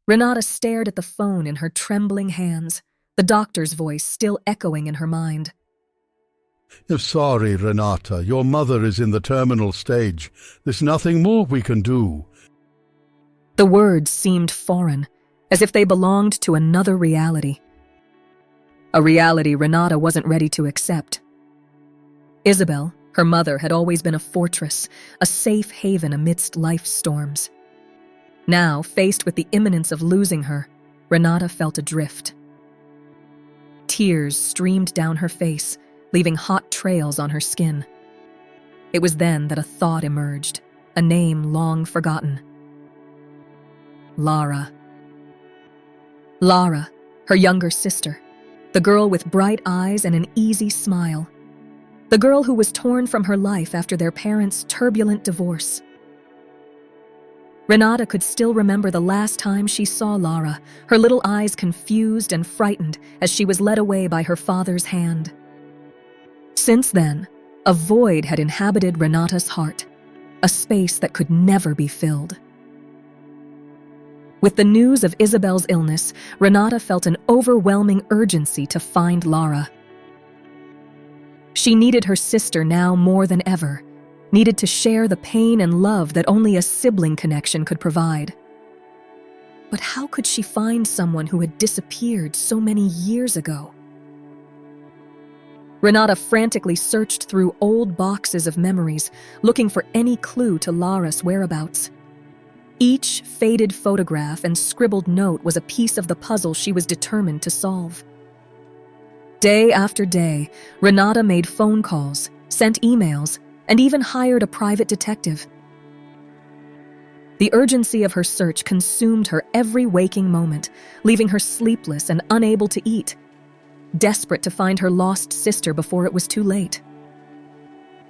Renata stared at the phone in her trembling hands, the doctor's voice still echoing in her mind. Sorry, Renata, your mother is in the terminal stage. There's nothing more we can do. The words seemed foreign, as if they belonged to another reality. A reality Renata wasn't ready to accept. Isabel, her mother, had always been a fortress, a safe haven amidst life's storms. Now, faced with the imminence of losing her, Renata felt adrift. Tears streamed down her face, leaving hot trails on her skin. It was then that a thought emerged, a name long forgotten. Lara. Lara, her younger sister, the girl with bright eyes and an easy smile. The girl who was torn from her life after their parents' turbulent divorce. Renata could still remember the last time she saw Lara, her little eyes confused and frightened as she was led away by her father's hand. Since then, a void had inhabited Renata's heart, a space that could never be filled. With the news of Isabel's illness, Renata felt an overwhelming urgency to find Lara. She needed her sister now more than ever, needed to share the pain and love that only a sibling connection could provide. But how could she find someone who had disappeared so many years ago? Renata frantically searched through old boxes of memories, looking for any clue to Lara's whereabouts. Each faded photograph and scribbled note was a piece of the puzzle she was determined to solve. Day after day, Renata made phone calls, sent emails, and even hired a private detective. The urgency of her search consumed her every waking moment, leaving her sleepless and unable to eat, desperate to find her lost sister before it was too late.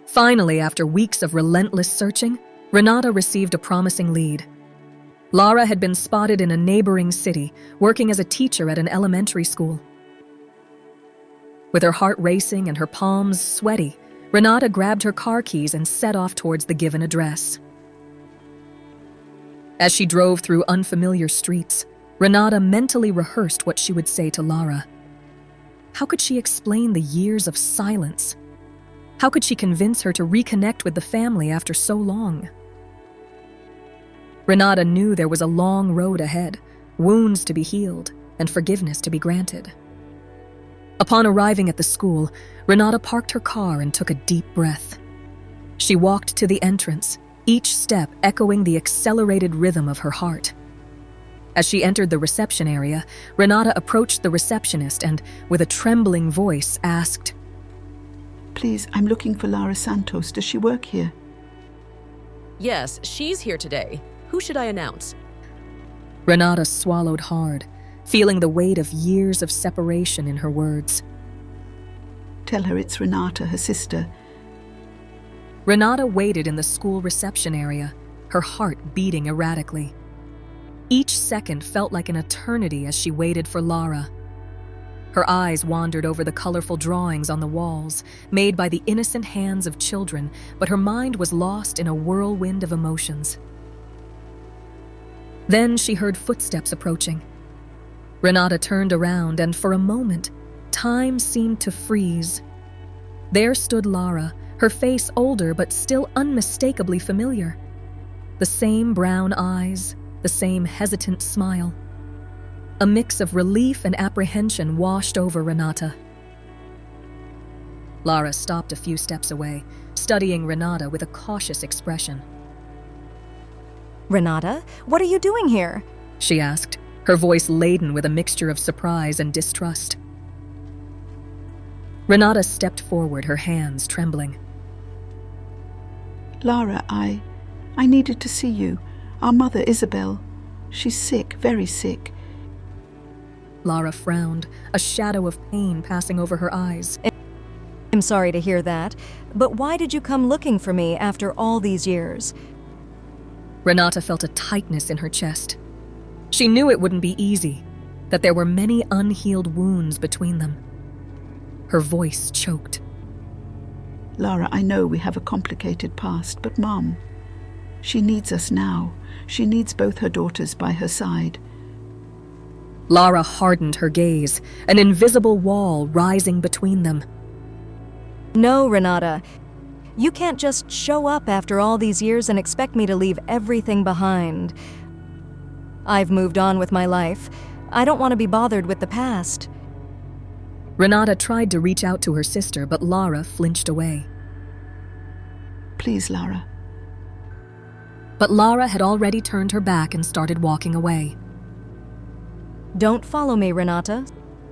Finally, after weeks of relentless searching, Renata received a promising lead. Lara had been spotted in a neighboring city, working as a teacher at an elementary school. With her heart racing and her palms sweaty, Renata grabbed her car keys and set off towards the given address. As she drove through unfamiliar streets, Renata mentally rehearsed what she would say to Lara. How could she explain the years of silence? How could she convince her to reconnect with the family after so long? Renata knew there was a long road ahead, wounds to be healed, and forgiveness to be granted. Upon arriving at the school, Renata parked her car and took a deep breath. She walked to the entrance, each step echoing the accelerated rhythm of her heart. As she entered the reception area, Renata approached the receptionist and, with a trembling voice, asked, "Please, I'm looking for Lara Santos. Does she work here?" Yes, she's here today. Who should I announce? Renata swallowed hard, feeling the weight of years of separation in her words. "Tell her it's Renata, her sister." Renata waited in the school reception area, her heart beating erratically. Each second felt like an eternity as she waited for Lara. Her eyes wandered over the colorful drawings on the walls, made by the innocent hands of children, but her mind was lost in a whirlwind of emotions. Then she heard footsteps approaching. Renata turned around, and for a moment, time seemed to freeze. There stood Lara, her face older but still unmistakably familiar. The same brown eyes, the same hesitant smile. A mix of relief and apprehension washed over Renata. Lara stopped a few steps away, studying Renata with a cautious expression. "Renata, what are you doing here?" she asked, her voice laden with a mixture of surprise and distrust. Renata stepped forward, her hands trembling. "Lara, I needed to see you. Our mother, Isabel. She's sick, very sick." Lara frowned, a shadow of pain passing over her eyes. "I'm sorry to hear that, but why did you come looking for me after all these years?" Renata felt a tightness in her chest. She knew it wouldn't be easy, that there were many unhealed wounds between them. Her voice choked. "Lara, I know we have a complicated past, but Mom, she needs us now. She needs both her daughters by her side. Lara hardened her gaze, an invisible wall rising between them. No, Renata. You can't just show up after all these years and expect me to leave everything behind. I've moved on with my life. I don't want to be bothered with the past. Renata tried to reach out to her sister, but Lara flinched away. Please, Lara. But Lara had already turned her back and started walking away. Don't follow me, Renata.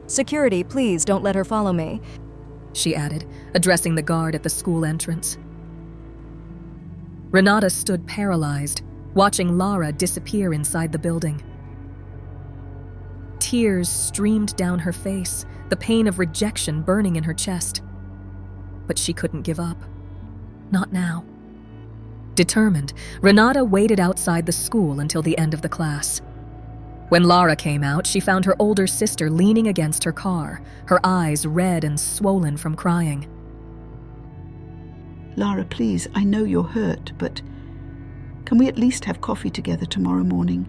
Security, please don't let her follow me. She added, addressing the guard at the school entrance. Renata stood paralyzed, watching Lara disappear inside the building. Tears streamed down her face, the pain of rejection burning in her chest. But she couldn't give up. Not now. Determined, Renata waited outside the school until the end of the class. When Lara came out, she found her older sister leaning against her car, her eyes red and swollen from crying. Lara, please, I know you're hurt, but can we at least have coffee together tomorrow morning?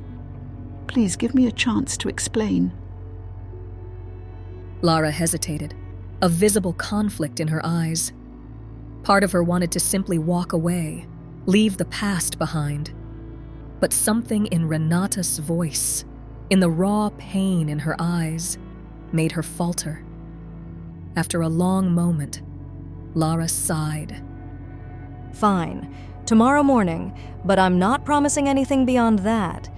Please give me a chance to explain. Lara hesitated, a visible conflict in her eyes. Part of her wanted to simply walk away, leave the past behind. But something in Renata's voice, in the raw pain in her eyes, made her falter. After a long moment, Lara sighed. Fine. Tomorrow morning, but I'm not promising anything beyond that.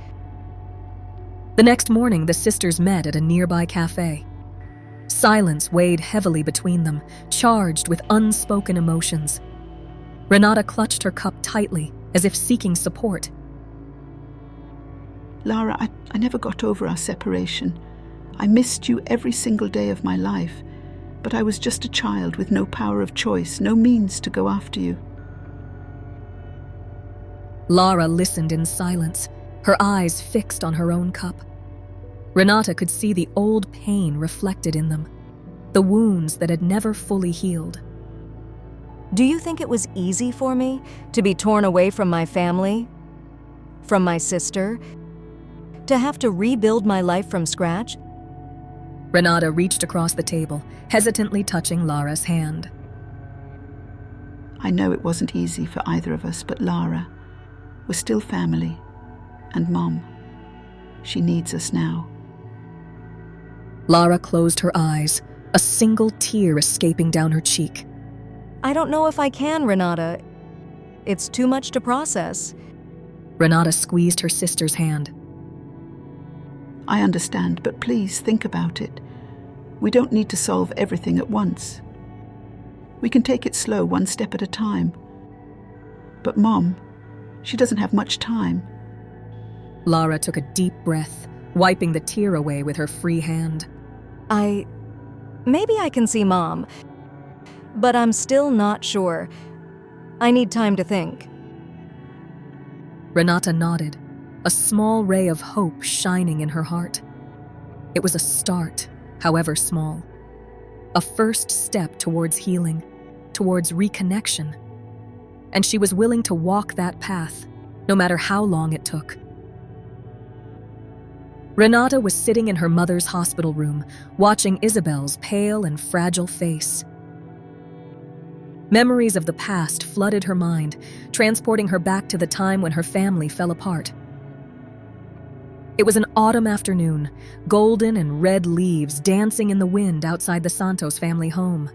The next morning, the sisters met at a nearby cafe. Silence weighed heavily between them, charged with unspoken emotions. Renata clutched her cup tightly, as if seeking support. Lara, I never got over our separation. I missed you every single day of my life, but I was just a child with no power of choice, no means to go after you. Lara listened in silence, her eyes fixed on her own cup. Renata could see the old pain reflected in them, the wounds that had never fully healed. Do you think it was easy for me to be torn away from my family, from my sister, to have to rebuild my life from scratch? Renata reached across the table, hesitantly touching Lara's hand. I know it wasn't easy for either of us, but Lara, we're still family. And Mom, she needs us now. Lara closed her eyes, a single tear escaping down her cheek. I don't know if I can, Renata. It's too much to process. Renata squeezed her sister's hand. I understand, but please think about it. We don't need to solve everything at once. We can take it slow, one step at a time. But Mom, she doesn't have much time. Lara took a deep breath, wiping the tear away with her free hand. Maybe I can see Mom, but I'm still not sure. I need time to think. Renata nodded, a small ray of hope shining in her heart. It was a start, however small. A first step towards healing, towards reconnection. And she was willing to walk that path, no matter how long it took. Renata was sitting in her mother's hospital room, watching Isabel's pale and fragile face. Memories of the past flooded her mind, transporting her back to the time when her family fell apart. It was an autumn afternoon, golden and red leaves dancing in the wind outside the Santos family home.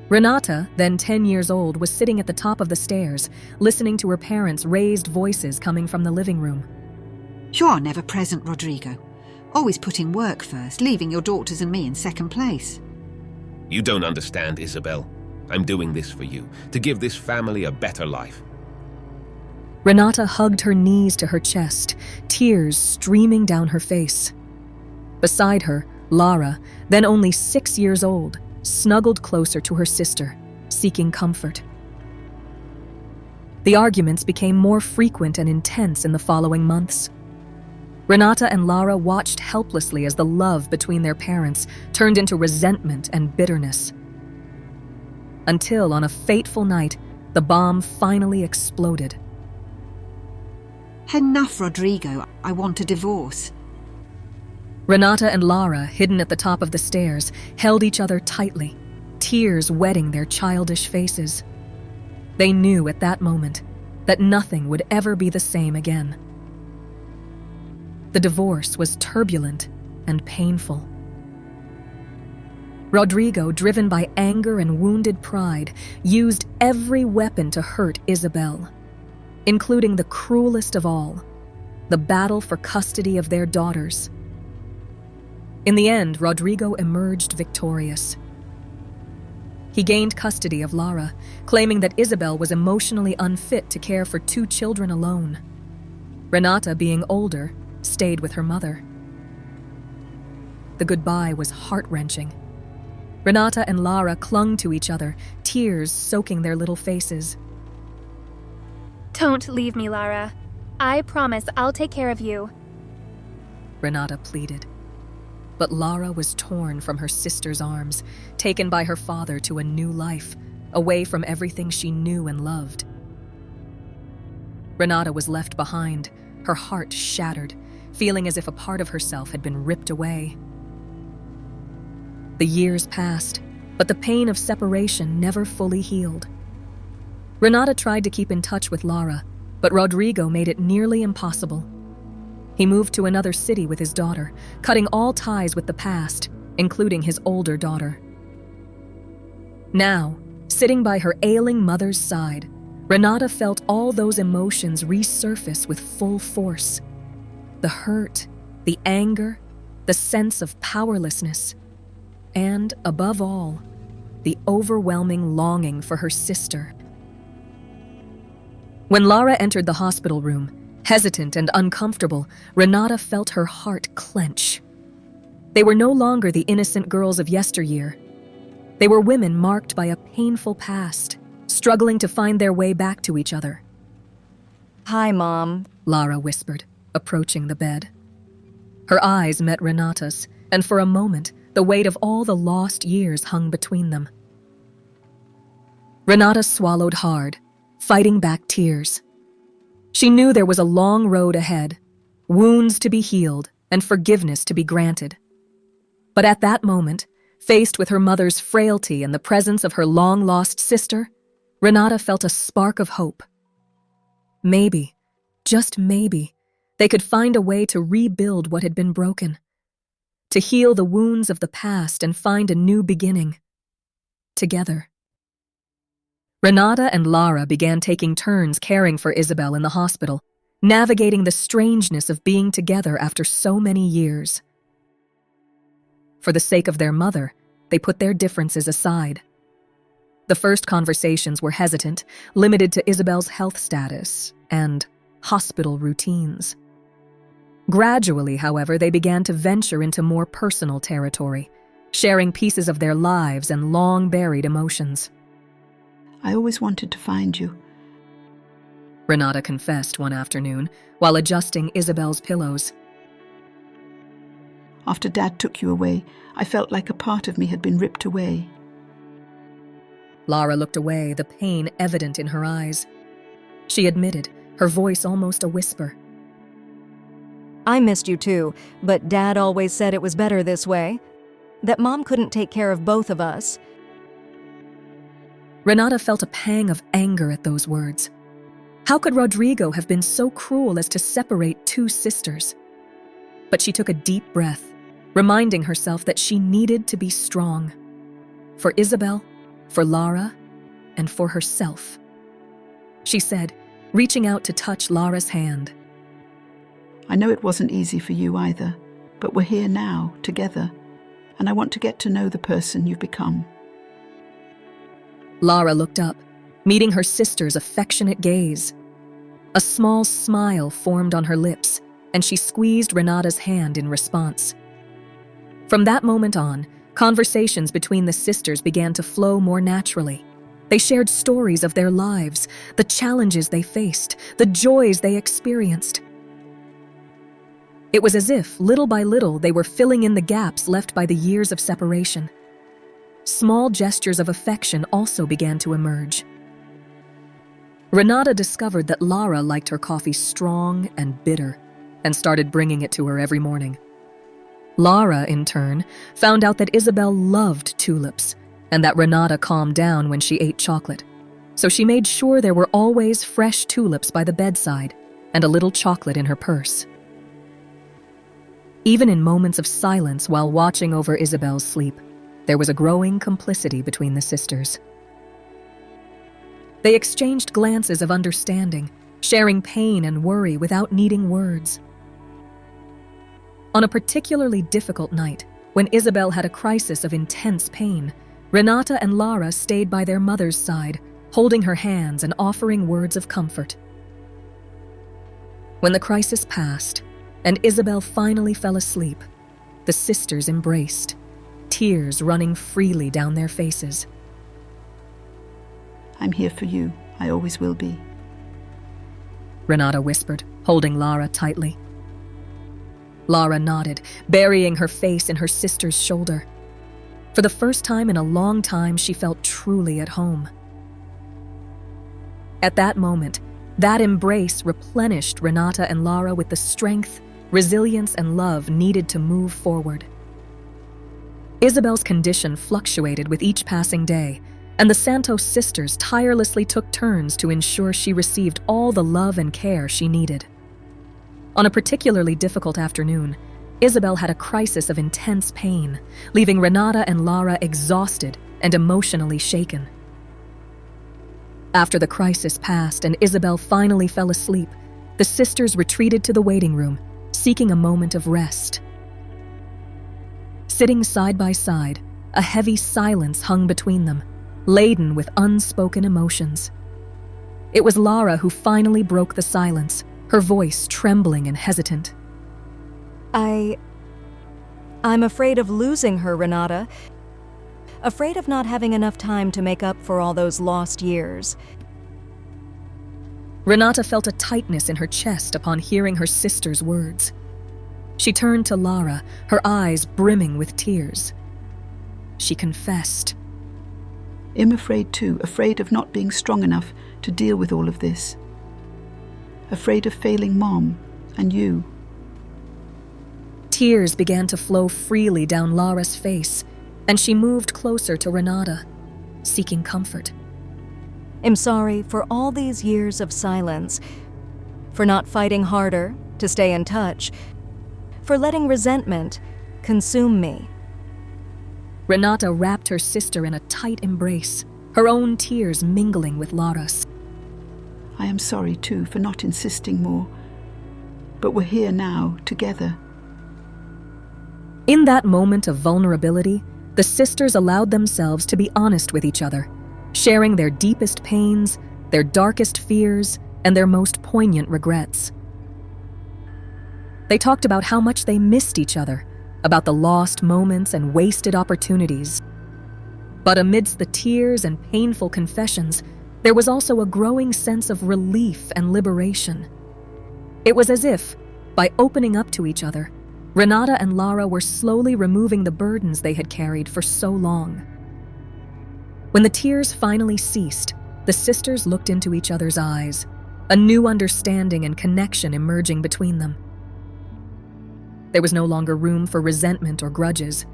Renata, then 10 years old, was sitting at the top of the stairs, listening to her parents' raised voices coming from the living room. You're never present, Rodrigo. Always putting work first, leaving your daughters and me in second place. You don't understand, Isabel. I'm doing this for you, to give this family a better life. Renata hugged her knees to her chest, tears streaming down her face. Beside her, Lara, then only 6 years old, snuggled closer to her sister, seeking comfort. The arguments became more frequent and intense in the following months. Renata and Lara watched helplessly as the love between their parents turned into resentment and bitterness. Until, on a fateful night, the bomb finally exploded. Enough, Rodrigo. I want a divorce. Renata and Lara, hidden at the top of the stairs, held each other tightly, tears wetting their childish faces. They knew at that moment that nothing would ever be the same again. The divorce was turbulent and painful. Rodrigo, driven by anger and wounded pride, used every weapon to hurt Isabel, including the cruelest of all, the battle for custody of their daughters. In the end, Rodrigo emerged victorious. He gained custody of Lara, claiming that Isabel was emotionally unfit to care for 2 children alone. Renata, being older, stayed with her mother. The goodbye was heart-wrenching. Renata and Lara clung to each other, tears soaking their little faces. Don't leave me, Lara. I promise I'll take care of you. Renata pleaded. But Lara was torn from her sister's arms, taken by her father to a new life, away from everything she knew and loved. Renata was left behind, her heart shattered, feeling as if a part of herself had been ripped away. The years passed, but the pain of separation never fully healed. Renata tried to keep in touch with Lara, but Rodrigo made it nearly impossible. He moved to another city with his daughter, cutting all ties with the past, including his older daughter. Now, sitting by her ailing mother's side, Renata felt all those emotions resurface with full force. The hurt, the anger, the sense of powerlessness, and, above all, the overwhelming longing for her sister. When Lara entered the hospital room, hesitant and uncomfortable, Renata felt her heart clench. They were no longer the innocent girls of yesteryear. They were women marked by a painful past, struggling to find their way back to each other. Hi, Mom, Lara whispered, approaching the bed. Her eyes met Renata's, and for a moment, the weight of all the lost years hung between them. Renata swallowed hard, fighting back tears. She knew there was a long road ahead, wounds to be healed and forgiveness to be granted. But at that moment, faced with her mother's frailty and the presence of her long-lost sister, Renata felt a spark of hope. Maybe, just maybe, they could find a way to rebuild what had been broken, to heal the wounds of the past and find a new beginning, together. Renata and Lara began taking turns caring for Isabel in the hospital, navigating the strangeness of being together after so many years. For the sake of their mother, they put their differences aside. The first conversations were hesitant, limited to Isabel's health status and hospital routines. Gradually, however, they began to venture into more personal territory, sharing pieces of their lives and long-buried emotions. I always wanted to find you. Renata confessed one afternoon while adjusting Isabel's pillows. After Dad took you away, I felt like a part of me had been ripped away. Lara looked away, the pain evident in her eyes. She admitted, her voice almost a whisper. I missed you too, but Dad always said it was better this way. That Mom couldn't take care of both of us. Renata felt a pang of anger at those words. How could Rodrigo have been so cruel as to separate 2 sisters? But she took a deep breath, reminding herself that she needed to be strong. For Isabel, for Lara, and for herself. She said, reaching out to touch Lara's hand. I know it wasn't easy for you either, but we're here now, together, and I want to get to know the person you've become. Lara looked up, meeting her sister's affectionate gaze. A small smile formed on her lips, and she squeezed Renata's hand in response. From that moment on, conversations between the sisters began to flow more naturally. They shared stories of their lives, the challenges they faced, the joys they experienced. It was as if, little by little, they were filling in the gaps left by the years of separation. Small gestures of affection also began to emerge. Renata discovered that Lara liked her coffee strong and bitter, and started bringing it to her every morning. Lara, in turn, found out that Isabel loved tulips and that Renata calmed down when she ate chocolate. So she made sure there were always fresh tulips by the bedside and a little chocolate in her purse. Even in moments of silence while watching over Isabel's sleep, there was a growing complicity between the sisters. They exchanged glances of understanding, sharing pain and worry without needing words. On a particularly difficult night, when Isabel had a crisis of intense pain, Renata and Lara stayed by their mother's side, holding her hands and offering words of comfort. When the crisis passed, and Isabel finally fell asleep, the sisters embraced, tears running freely down their faces. I'm here for you. I always will be. Renata whispered, holding Lara tightly. Lara nodded, burying her face in her sister's shoulder. For the first time in a long time, she felt truly at home. At that moment, that embrace replenished Renata and Lara with the strength, resilience, and love needed to move forward. Isabel's condition fluctuated with each passing day, and the Santos sisters tirelessly took turns to ensure she received all the love and care she needed. On a particularly difficult afternoon, Isabel had a crisis of intense pain, leaving Renata and Lara exhausted and emotionally shaken. After the crisis passed and Isabel finally fell asleep, the sisters retreated to the waiting room, seeking a moment of rest. Sitting side by side, a heavy silence hung between them, laden with unspoken emotions. It was Lara who finally broke the silence, her voice trembling and hesitant. I'm afraid of losing her, Renata. Afraid of not having enough time to make up for all those lost years. Renata felt a tightness in her chest upon hearing her sister's words. She turned to Lara, her eyes brimming with tears. She confessed. I'm afraid too, afraid of not being strong enough to deal with all of this. Afraid of failing Mom and you. Tears began to flow freely down Lara's face, and she moved closer to Renata, seeking comfort. I'm sorry for all these years of silence, for not fighting harder to stay in touch, for letting resentment consume me. Renata wrapped her sister in a tight embrace, her own tears mingling with Lara's. I am sorry too for not insisting more, but we're here now, together. In that moment of vulnerability, the sisters allowed themselves to be honest with each other, sharing their deepest pains, their darkest fears, and their most poignant regrets. They talked about how much they missed each other, about the lost moments and wasted opportunities. But amidst the tears and painful confessions, there was also a growing sense of relief and liberation. It was as if, by opening up to each other, Renata and Lara were slowly removing the burdens they had carried for so long. When the tears finally ceased, the sisters looked into each other's eyes, a new understanding and connection emerging between them. There was no longer room for resentment or grudges,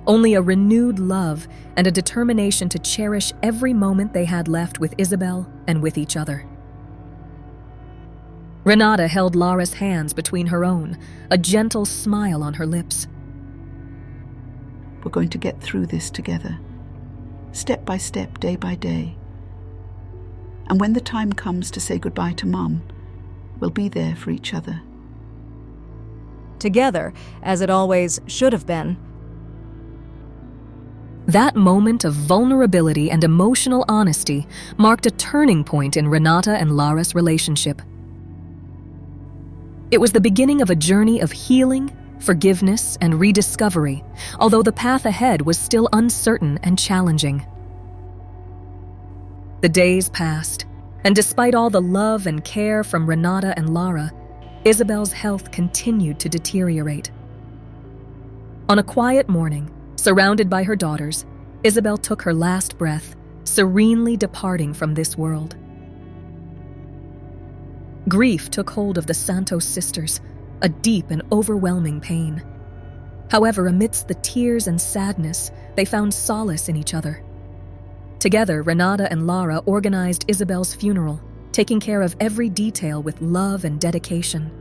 only a renewed love and a determination to cherish every moment they had left with Isabel and with each other. Renata held Lara's hands between her own, a gentle smile on her lips. We're going to get through this together, step by step, day by day. And when the time comes to say goodbye to Mum, we'll be there for each other. Together, as it always should have been. That moment of vulnerability and emotional honesty marked a turning point in Renata and Lara's relationship. It was the beginning of a journey of healing, forgiveness, and rediscovery, although the path ahead was still uncertain and challenging. The days passed, and despite all the love and care from Renata and Lara, Isabel's health continued to deteriorate. On a quiet morning, surrounded by her daughters, Isabel took her last breath, serenely departing from this world. Grief took hold of the Santos sisters, a deep and overwhelming pain. However, amidst the tears and sadness, they found solace in each other. Together, Renata and Lara organized Isabel's funeral, taking care of every detail with love and dedication.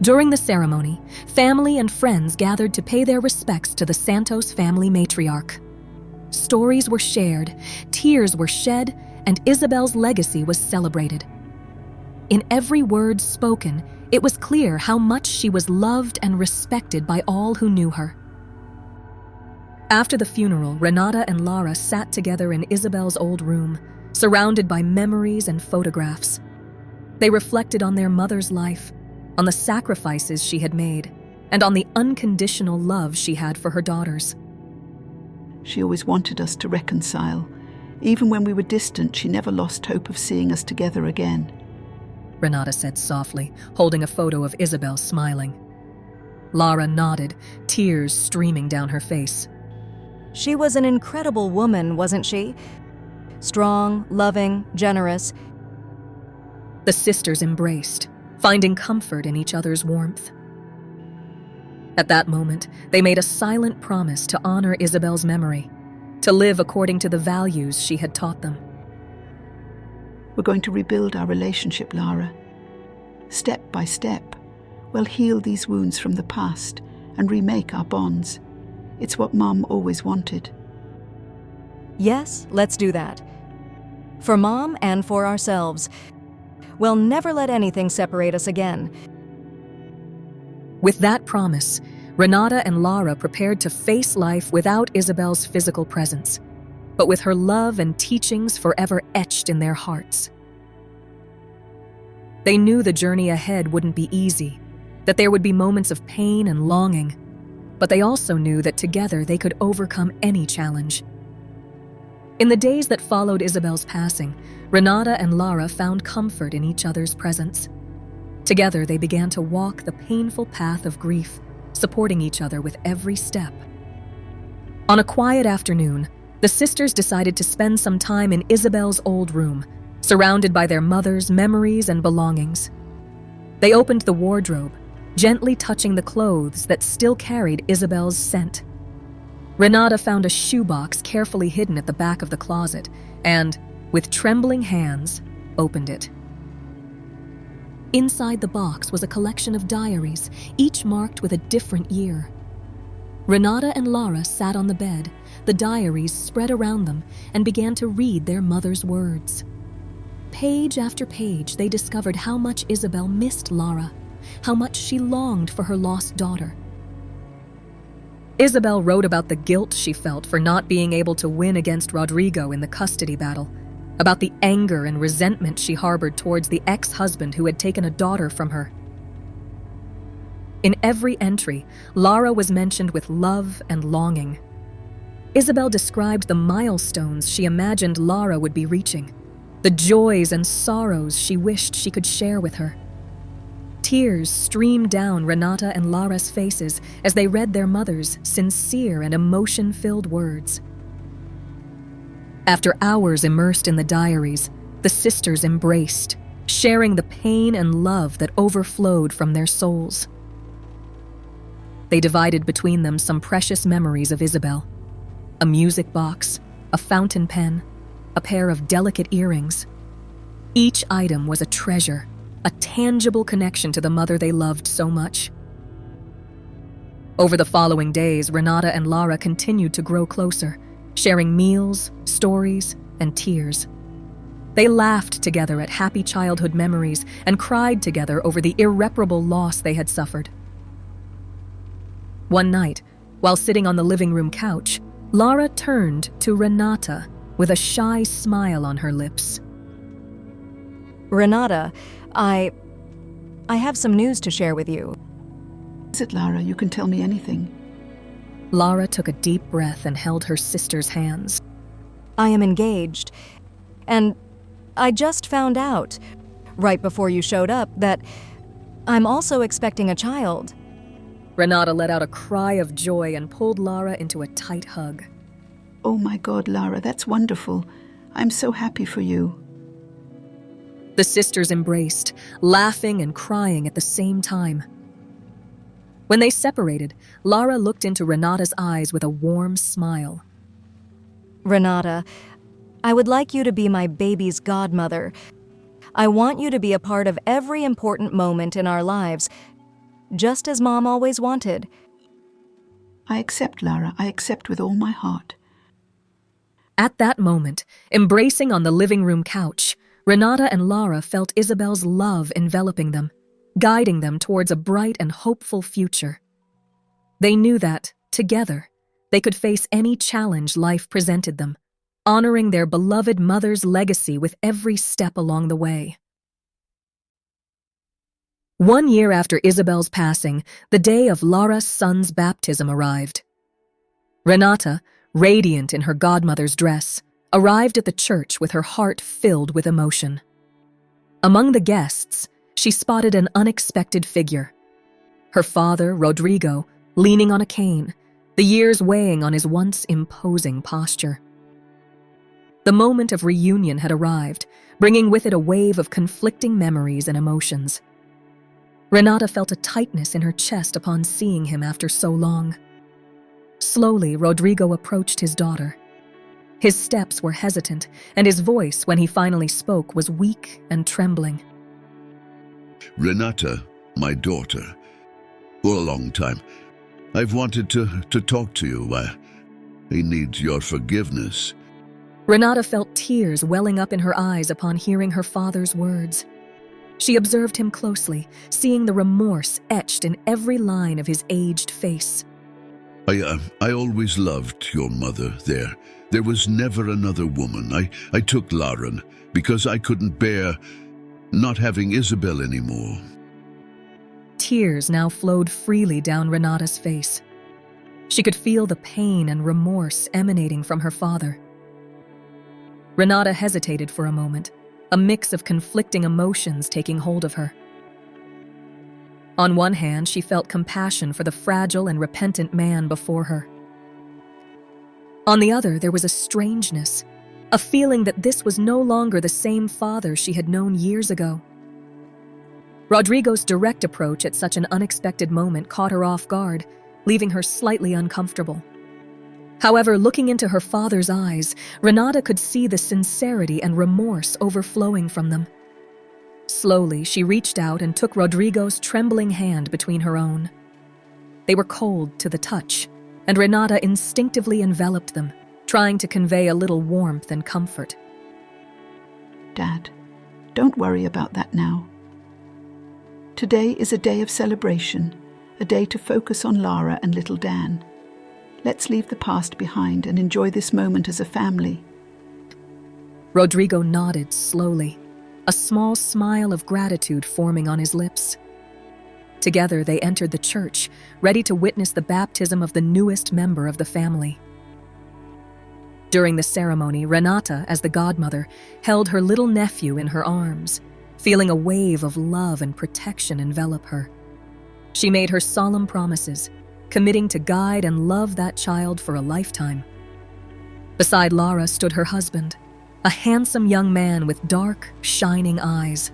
During the ceremony, family and friends gathered to pay their respects to the Santos family matriarch. Stories were shared, tears were shed, and Isabel's legacy was celebrated. In every word spoken, it was clear how much she was loved and respected by all who knew her. After the funeral, Renata and Lara sat together in Isabel's old room, surrounded by memories and photographs. They reflected on their mother's life, on the sacrifices she had made, and on the unconditional love she had for her daughters. She always wanted us to reconcile. Even when we were distant, she never lost hope of seeing us together again. Renata said softly, holding a photo of Isabel smiling. Lara nodded, tears streaming down her face. She was an incredible woman, wasn't she? Strong, loving, generous. The sisters embraced, finding comfort in each other's warmth. At that moment, they made a silent promise to honor Isabel's memory, to live according to the values she had taught them. We're going to rebuild our relationship, Lara. Step by step, we'll heal these wounds from the past and remake our bonds. It's what Mom always wanted. Yes, let's do that. For Mom and for ourselves. We'll never let anything separate us again. With that promise, Renata and Lara prepared to face life without Isabel's physical presence, but with her love and teachings forever etched in their hearts. They knew the journey ahead wouldn't be easy, that there would be moments of pain and longing, but they also knew that together they could overcome any challenge. In the days that followed Isabel's passing, Renata and Lara found comfort in each other's presence. Together, they began to walk the painful path of grief, supporting each other with every step. On a quiet afternoon, the sisters decided to spend some time in Isabel's old room, surrounded by their mother's memories and belongings. They opened the wardrobe, gently touching the clothes that still carried Isabel's scent. Renata found a shoebox carefully hidden at the back of the closet and, with trembling hands, opened it. Inside the box was a collection of diaries, each marked with a different year. Renata and Lara sat on the bed, the diaries spread around them, and began to read their mother's words. Page after page, they discovered how much Isabel missed Lara, how much she longed for her lost daughter. Isabel wrote about the guilt she felt for not being able to win against Rodrigo in the custody battle, about the anger and resentment she harbored towards the ex-husband who had taken a daughter from her. In every entry, Lara was mentioned with love and longing. Isabel described the milestones she imagined Lara would be reaching, the joys and sorrows she wished she could share with her. Tears streamed down Renata and Lara's faces as they read their mother's sincere and emotion-filled words. After hours immersed in the diaries, the sisters embraced, sharing the pain and love that overflowed from their souls. They divided between them some precious memories of Isabel: a music box, a fountain pen, a pair of delicate earrings. Each item was a treasure, a tangible connection to the mother they loved so much. Over the following days, Renata and Lara continued to grow closer, sharing meals, stories, and tears. They laughed together at happy childhood memories and cried together over the irreparable loss they had suffered. One night, while sitting on the living room couch, Lara turned to Renata with a shy smile on her lips. Renata, I have some news to share with you. Is it, Lara? You can tell me anything. Lara took a deep breath and held her sister's hands. I am engaged, and I just found out, right before you showed up, that I'm also expecting a child. Renata let out a cry of joy and pulled Lara into a tight hug. Oh my God, Lara, that's wonderful. I'm so happy for you. The sisters embraced, laughing and crying at the same time. When they separated, Lara looked into Renata's eyes with a warm smile. Renata, I would like you to be my baby's godmother. I want you to be a part of every important moment in our lives, just as Mom always wanted. I accept, Lara. I accept with all my heart. At that moment, embracing on the living room couch, Renata and Lara felt Isabel's love enveloping them, guiding them towards a bright and hopeful future. They knew that, together, they could face any challenge life presented them, honoring their beloved mother's legacy with every step along the way. 1 year after Isabel's passing, the day of Lara's son's baptism arrived. Renata, radiant in her godmother's dress, arrived at the church with her heart filled with emotion. Among the guests, she spotted an unexpected figure. Her father, Rodrigo, leaning on a cane, the years weighing on his once imposing posture. The moment of reunion had arrived, bringing with it a wave of conflicting memories and emotions. Renata felt a tightness in her chest upon seeing him after so long. Slowly, Rodrigo approached his daughter. His steps were hesitant, and his voice, when he finally spoke, was weak and trembling. Renata, my daughter, for a long time, I've wanted to talk to you. I need your forgiveness. Renata felt tears welling up in her eyes upon hearing her father's words. She observed him closely, seeing the remorse etched in every line of his aged face. I always loved your mother there. There was never another woman. I took Lauren because I couldn't bear not having Isabel anymore. Tears now flowed freely down Renata's face. She could feel the pain and remorse emanating from her father. Renata hesitated for a moment, a mix of conflicting emotions taking hold of her. On one hand, she felt compassion for the fragile and repentant man before her. On the other, there was a strangeness, a feeling that this was no longer the same father she had known years ago. Rodrigo's direct approach at such an unexpected moment caught her off guard, leaving her slightly uncomfortable. However, looking into her father's eyes, Renata could see the sincerity and remorse overflowing from them. Slowly, she reached out and took Rodrigo's trembling hand between her own. They were cold to the touch, and Renata instinctively enveloped them, trying to convey a little warmth and comfort. Dad, don't worry about that now. Today is a day of celebration, a day to focus on Lara and little Dan. Let's leave the past behind and enjoy this moment as a family. Rodrigo nodded slowly, a small smile of gratitude forming on his lips. Together they entered the church, ready to witness the baptism of the newest member of the family. During the ceremony, Renata, as the godmother, held her little nephew in her arms, feeling a wave of love and protection envelop her. She made her solemn promises, committing to guide and love that child for a lifetime. Beside Lara stood her husband, a handsome young man with dark, shining eyes.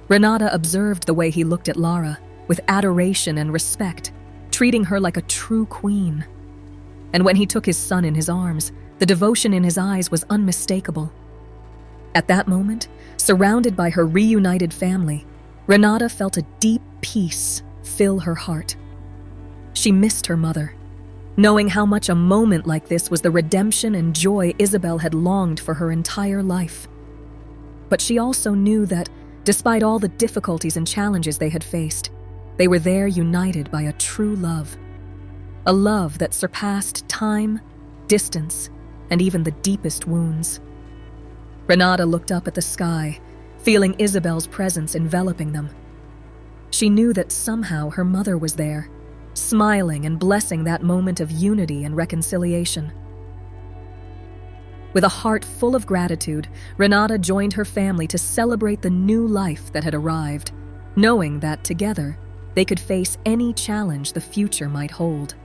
Renata observed the way he looked at Lara, with adoration and respect, treating her like a true queen. And when he took his son in his arms, the devotion in his eyes was unmistakable. At that moment, surrounded by her reunited family, Renata felt a deep peace fill her heart. She missed her mother, knowing how much a moment like this was the redemption and joy Isabel had longed for her entire life. But she also knew that, despite all the difficulties and challenges they had faced, they were there united by a true love. A love that surpassed time, distance, and even the deepest wounds. Renata looked up at the sky, feeling Isabel's presence enveloping them. She knew that somehow her mother was there, smiling and blessing that moment of unity and reconciliation. With a heart full of gratitude, Renata joined her family to celebrate the new life that had arrived, knowing that together they could face any challenge the future might hold.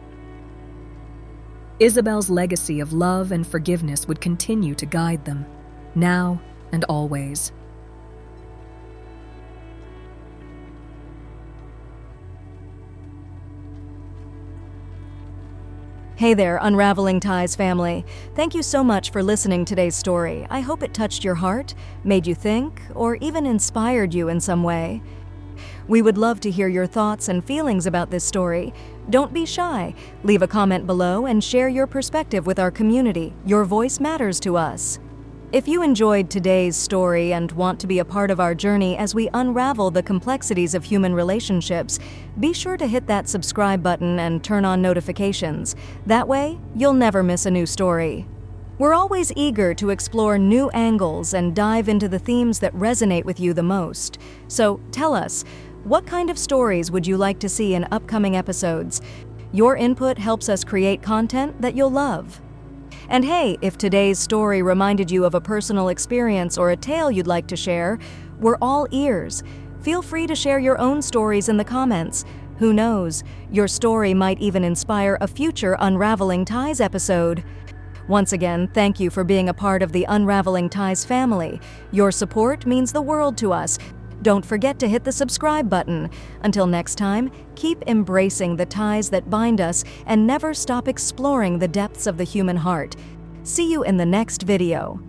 Isabel's legacy of love and forgiveness would continue to guide them, now and always. Hey there, Unraveling Ties family. Thank you so much for listening to today's story. I hope it touched your heart, made you think, or even inspired you in some way. We would love to hear your thoughts and feelings about this story. Don't be shy. Leave a comment below and share your perspective with our community. Your voice matters to us. If you enjoyed today's story and want to be a part of our journey as we unravel the complexities of human relationships, be sure to hit that subscribe button and turn on notifications. That way, you'll never miss a new story. We're always eager to explore new angles and dive into the themes that resonate with you the most. So tell us, what kind of stories would you like to see in upcoming episodes? Your input helps us create content that you'll love. And hey, if today's story reminded you of a personal experience or a tale you'd like to share, we're all ears. Feel free to share your own stories in the comments. Who knows, your story might even inspire a future Unraveling Ties episode. Once again, thank you for being a part of the Unraveling Ties family. Your support means the world to us. Don't forget to hit the subscribe button. Until next time, keep embracing the ties that bind us and never stop exploring the depths of the human heart. See you in the next video.